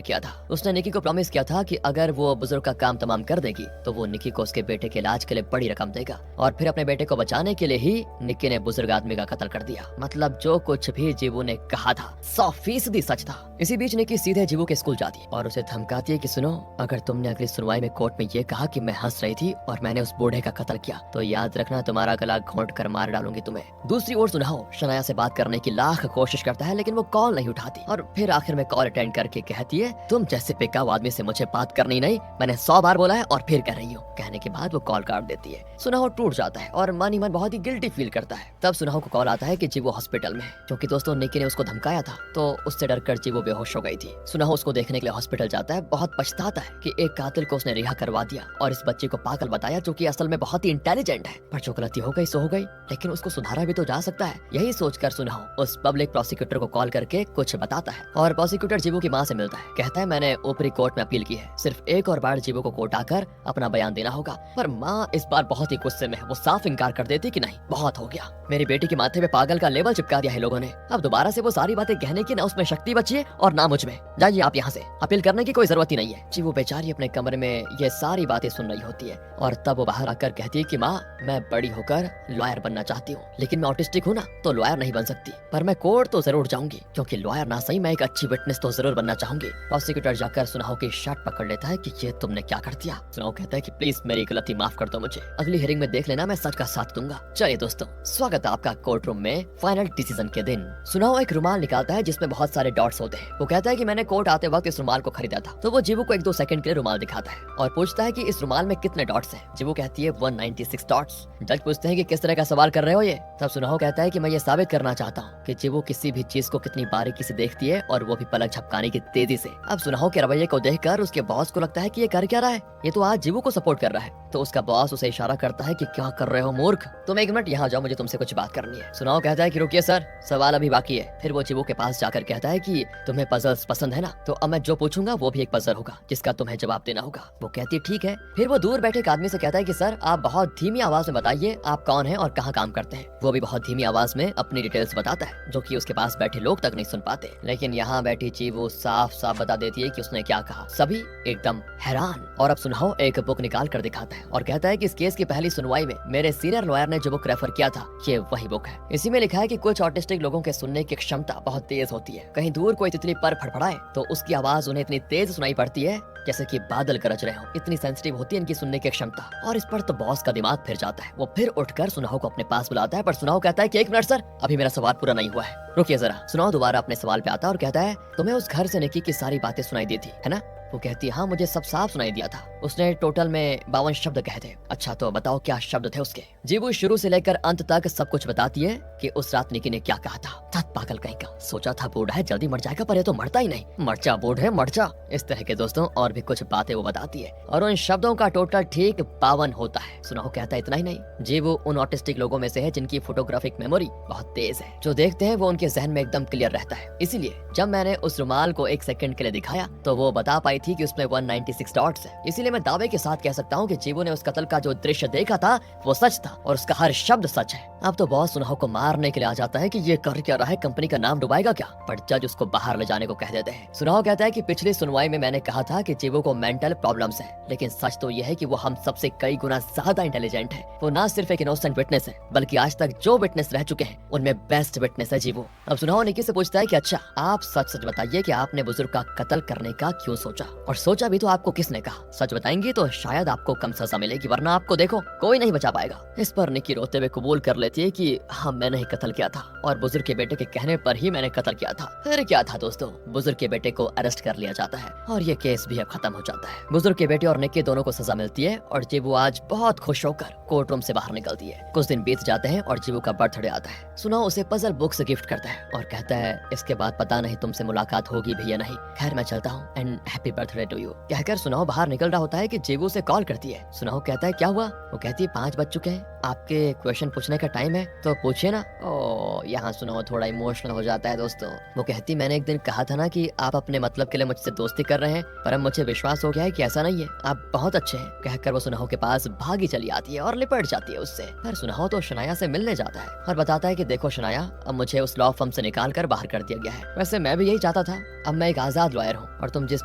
किया था। उसने निकी को प्रॉमिस किया था कि अगर वो बुजुर्ग का काम तमाम कर देगी तो वो निकी को उसके बेटे के इलाज के लिए बड़ी रकम देगा। और फिर अपने बेटे को बचाने के लिए ही निकी ने बुजुर्ग आदमी का कत्ल कर दिया। मतलब जो कुछ भी जीवू ने कहा था 100% सच था। इसी बीच निकी सीधे जीवू के स्कूल जाती है और उसे धमकाती है कि सुनो, अगर तुमने अगली सुनवाई में कोर्ट में ये कहा कि मैं हंस रही थी और मैंने उस बूढ़े का कत्ल किया तो याद रखना तुम्हारा गला घोंट कर मार डालूंगी तुम्हें। दूसरी ओर सुनाओ शनाया से बात करने की लाख कोशिश करता है, लेकिन वो कॉल नहीं उठाती और फिर आखिर में कॉल अटेंड करके कहती है तुम जैसे बेकाबू आदमी से मुझे बात करनी नहीं, मैंने 100 बार बोला है और फिर कह रही हूँ। कहने के बाद वो कॉल काट देती है। सुनाहो टूट जाता है और मन ही मन बहुत ही गिल्टी फील करता है। तब सुनाहो को कॉल आता है कि जीवो हॉस्पिटल में है, क्योंकि दोस्तों निकी ने उसको धमकाया था तो उससे डरकर जीवो बेहोश हो गई थी। सुनाहो उसको देखने के लिए हॉस्पिटल जाता है। बहुत पछताता है कि एक कातिल को उसने रिहा करवा दिया और इस बच्चे को पागल बताया जो कि असल में बहुत ही इंटेलिजेंट है। पर जो गलती हो गई सो हो गई, लेकिन उसको सुधारा भी तो जा सकता है। यही सोचकर सुनाहो उस पब्लिक प्रोसिक्यूटर को कॉल करके कुछ बताता है और प्रोसिक्यूटर जीवो की माँ से मिलता है। कहता है मैंने ऊपरी कोर्ट में अपील की है, सिर्फ एक और बार जीवो को कोर्ट आकर अपना बयान देना होगा। पर माँ इस बार बहुत ही गुस्से में है। वो साफ इनकार कर देती कि नहीं, बहुत हो गया, मेरी बेटी के माथे पे पागल का लेबल चिपका दिया है लोगों ने। अब दोबारा से वो सारी बातें कहने की ना उसमें शक्ति बची है और ना मुझ में। जाइए आप यहाँ से, अपील करने की कोई जरूरत ही नहीं है। जी वो बेचारी अपने कमरे में ये सारी बातें सुन रही होती है और तब वो बाहर आकर कहती है कि माँ मैं बड़ी होकर लॉयर बनना चाहती हूँ, लेकिन मैं ऑटिस्टिक हूँ ना तो लॉयर नहीं बन सकती, पर मैं कोर्ट तो जरूर जाऊंगी, क्योंकि लॉयर ना सही मैं एक अच्छी विटनेस तो जरूर बनना चाहूंगी। प्रोसिक्यूटर जाकर सुनाहो की शर्ट पकड़ लेता है कि ये तुमने क्या कर दिया। सुनाहो कहता है कि प्लीज मेरी गलती माफ कर दो मुझे, अगली हियरिंग में देख लेना, मैं सच का साथ दूंगा। चलिए दोस्तों, स्वागत है आपका कोर्ट रूम में फाइनल डिसीजन के दिन। सुनाहो एक रुमाल निकालता है जिसमें बहुत सारे डॉट्स होते हैं। वो कहता है कि मैंने कोर्ट आते वक्त इस रुमाल को खरीदा था। तो वो जीवू को 1-2 सेकंड के लिए रुमाल दिखाता है और पूछता है कि इस रुमाल में कितने डॉट्स हैं। जीवू कहती है 196 डॉट्स। जज पूछते हैं कि किस तरह का सवाल कर रहे हो ये। तब सुनाहो कहता है कि मैं ये साबित करना चाहता हूँ कि जीवू किसी भी चीज को कितनी बारीकी से देखती है और वो भी पलक झपकाने की तेजी से। अब सुनाहो के रवैये को देखकर उसके बॉस को लगता है कि ये कर क्या रहा है, ये तो आज जीवू को सपोर्ट कर रहा है। तो उसका बॉस उसे इशारा करता है कि क्या कर रहे हो मूर्ख, तुम 1 मिनट यहाँ जाओ, मुझे तुमसे कुछ बात करनी है। सुनाहो कहता है कि रुकिए सर, सवाल अभी बाकी है। फिर वो जीवू के पास जाकर कहता है कि तुम्हें पजल्स पसंद है ना, तो अब मैं जो पूछूंगा वो भी एक पजल होगा जिसका तुम्हें जवाब देना होगा। वो कहती ठीक है। फिर वो दूर बैठे एक आदमी से कहता है कि सर आप बहुत धीमी आवाज में बताइए आप कौन है और कहाँ काम करते हैं। वो भी बहुत धीमी आवाज में अपनी डिटेल्स बताता है जो कि उसके पास बैठे लोग तक नहीं सुन पाते, लेकिन यहाँ बैठी जीवू साफ साफ बता देती है कि उसने क्या कहा। सभी एकदम हैरान। और अब सुनाहो एक बुक निकाल कर दिखाता है और कहता है कि इस केस की पहली सुनवाई में मेरे सीनियर लॉयर ने जो बुक रेफर किया था ये वही बुक है। इसी में लिखा है कि कुछ ऑटिस्टिक लोगों के सुनने की क्षमता बहुत तेज होती है। कहीं दूर कोई तितली पर फड़फड़ाए तो उसकी आवाज उन्हें इतनी तेज सुनाई पड़ती है जैसे कि बादल गरज रहे हो। इतनी सेंसिटिव होती है इनकी सुनने की क्षमता। और इस पर तो बॉस का दिमाग फिर जाता है। वो फिर उठकर सुनाहो को अपने पास बुलाता है, पर सुनाहो कहता है कि 1 मिनट सर, अभी मेरा सवाल पूरा नहीं हुआ है, रुकिए जरा। सुनाहो दोबारा अपने सवाल पे आता है और कहता है तुम्हें उस घर से निकी की सारी बातें सुनाई दी थी है ना। वो कहती है हाँ मुझे सब साफ सुनाई दिया था, उसने टोटल में 52 शब्द कहे थे। अच्छा तो बताओ क्या शब्द थे उसके। जीवू शुरू से लेकर अंत तक सब कुछ बताती है कि उस रात निकी ने क्या कहा था। धत पागल कहीं का, सोचा था बूढ़ा है जल्दी मर जाएगा, पर ये तो मरता ही नहीं, मर जा बूढ़ है मर जा। इस तरह के दोस्तों और भी कुछ बातें वो बताती है और उन शब्दों का टोटल ठीक 52 होता है। सुनाहो कहता है इतना ही नहीं, जीवू उन ऑटिस्टिक लोगों में से है जिनकी फोटोग्राफिक मेमोरी बहुत तेज है, जो देखते हैं वो उनके जहन में एकदम क्लियर रहता है। इसीलिए जब मैंने उस रुमाल को 1 सेकंड के लिए दिखाया तो वो बता पाई थी कि उसमें 196 डॉट्स है। इसीलिए मैं दावे के साथ कह सकता हूँ कि जीवू ने उस कत्ल का जो दृश्य देखा था वो सच था और उसका हर शब्द सच है। अब तो बॉस सुनाहो को मारने के लिए आ जाता है कि ये कर क्या रहा है, कंपनी का नाम डुबाएगा क्या, पर जज उसको बाहर ले जाने को कह देते हैं। सुनाहो कहता है कि पिछली सुनवाई में मैंने कहा था कि जीवू को मेंटल प्रॉब्लम्स है, लेकिन सच तो यह है कि वो हम सबसे कई गुना ज्यादा इंटेलिजेंट है। वो ना सिर्फ एक इनोसेंट विटनेस है बल्कि आज तक जो विटनेस रह चुके हैं उनमें बेस्ट विटनेस है जीवू। अब सुनाहो निकी से पूछता है कि अच्छा आप सच सच बताइए कि आपने बुजुर्ग का कत्ल करने का क्यों सोचा। और सोचा भी तो आपको किसने कहा? सच बताएंगे तो शायद आपको कम सजा मिलेगी, वरना आपको देखो कोई नहीं बचा पाएगा। इस पर निक्की रोते हुए कबूल कर लेती है कि हाँ मैंने ही कत्ल किया था और बुजुर्ग के बेटे के कहने पर ही मैंने कत्ल किया था। फिर क्या था दोस्तों, बुजुर्ग के बेटे को अरेस्ट कर लिया जाता है और ये केस भी अब खत्म हो जाता है। बुजुर्ग के बेटे और निक्की दोनों को सजा मिलती है और जीवू आज बहुत खुश होकर कोर्ट रूम से बाहर निकलती है। कुछ दिन बीत जाते हैं और जीवू का बर्थडे आता है। सुनाओ उसे पजल बुक्स गिफ्ट करता है और कहता है इसके बाद पता नहीं तुमसे मुलाकात होगी भी या नहीं, खैर मैं चलता हूँ and happy birthday to you. कहकर सुनाओ बाहर निकल रहा होता है कि जीवू से कॉल करती है। सुनाओ कहता है क्या हुआ? वो कहती है 5 बज चुके हैं, आपके क्वेश्चन पूछने का टाइम है तो पूछिए ना। ओ यहाँ सुनाओ थोड़ा इमोशनल हो जाता है दोस्तों। वो कहती मैंने एक दिन कहा था ना कि आप अपने मतलब के लिए मुझसे दोस्ती कर रहे हैं, पर अब मुझे विश्वास हो गया है कि ऐसा नहीं है, आप बहुत अच्छे हैं। कहकर वो सुनाहो के पास भागी चली आती है और लिपट जाती है उससे। फिर सुनाहो तो शनाया से मिलने जाता है और बताता है कि देखो शनाया, अब मुझे उस लॉ फर्म से निकाल कर बाहर कर दिया गया है। वैसे मैं भी यही चाहता था, अब मैं एक आजाद लॉयर हूँ और तुम जिस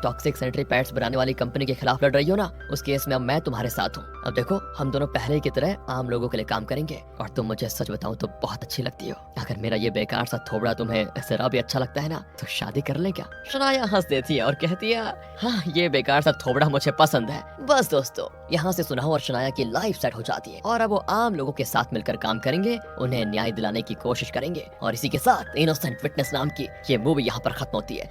टॉक्सिक सैनिटरी पैड्स बनाने वाली कंपनी के खिलाफ लड़ रही हो ना, उस केस में अब मैं तुम्हारे साथ हूँ। अब देखो हम दोनों पहले की तरह आम लोगों के लिए काम करेंगे और तुम मुझे सच बताऊं तो बहुत अच्छी लगती हो। अगर मेरा ये बेकार सा थोबड़ा तुम्हें जरा भी अच्छा लगता है ना तो शादी कर ले क्या? शनाया हंस देती है और कहती है हाँ ये बेकार सा थोबड़ा मुझे पसंद है। बस दोस्तों यहाँ से सुनाओ और शनाया की लाइफ सेट हो जाती है और अब वो आम लोगों के साथ मिलकर काम करेंगे, उन्हें न्याय दिलाने की कोशिश करेंगे। और इसी के साथ इनोसेंट विटनेस नाम की ये मूवी यहाँ पर खत्म होती है।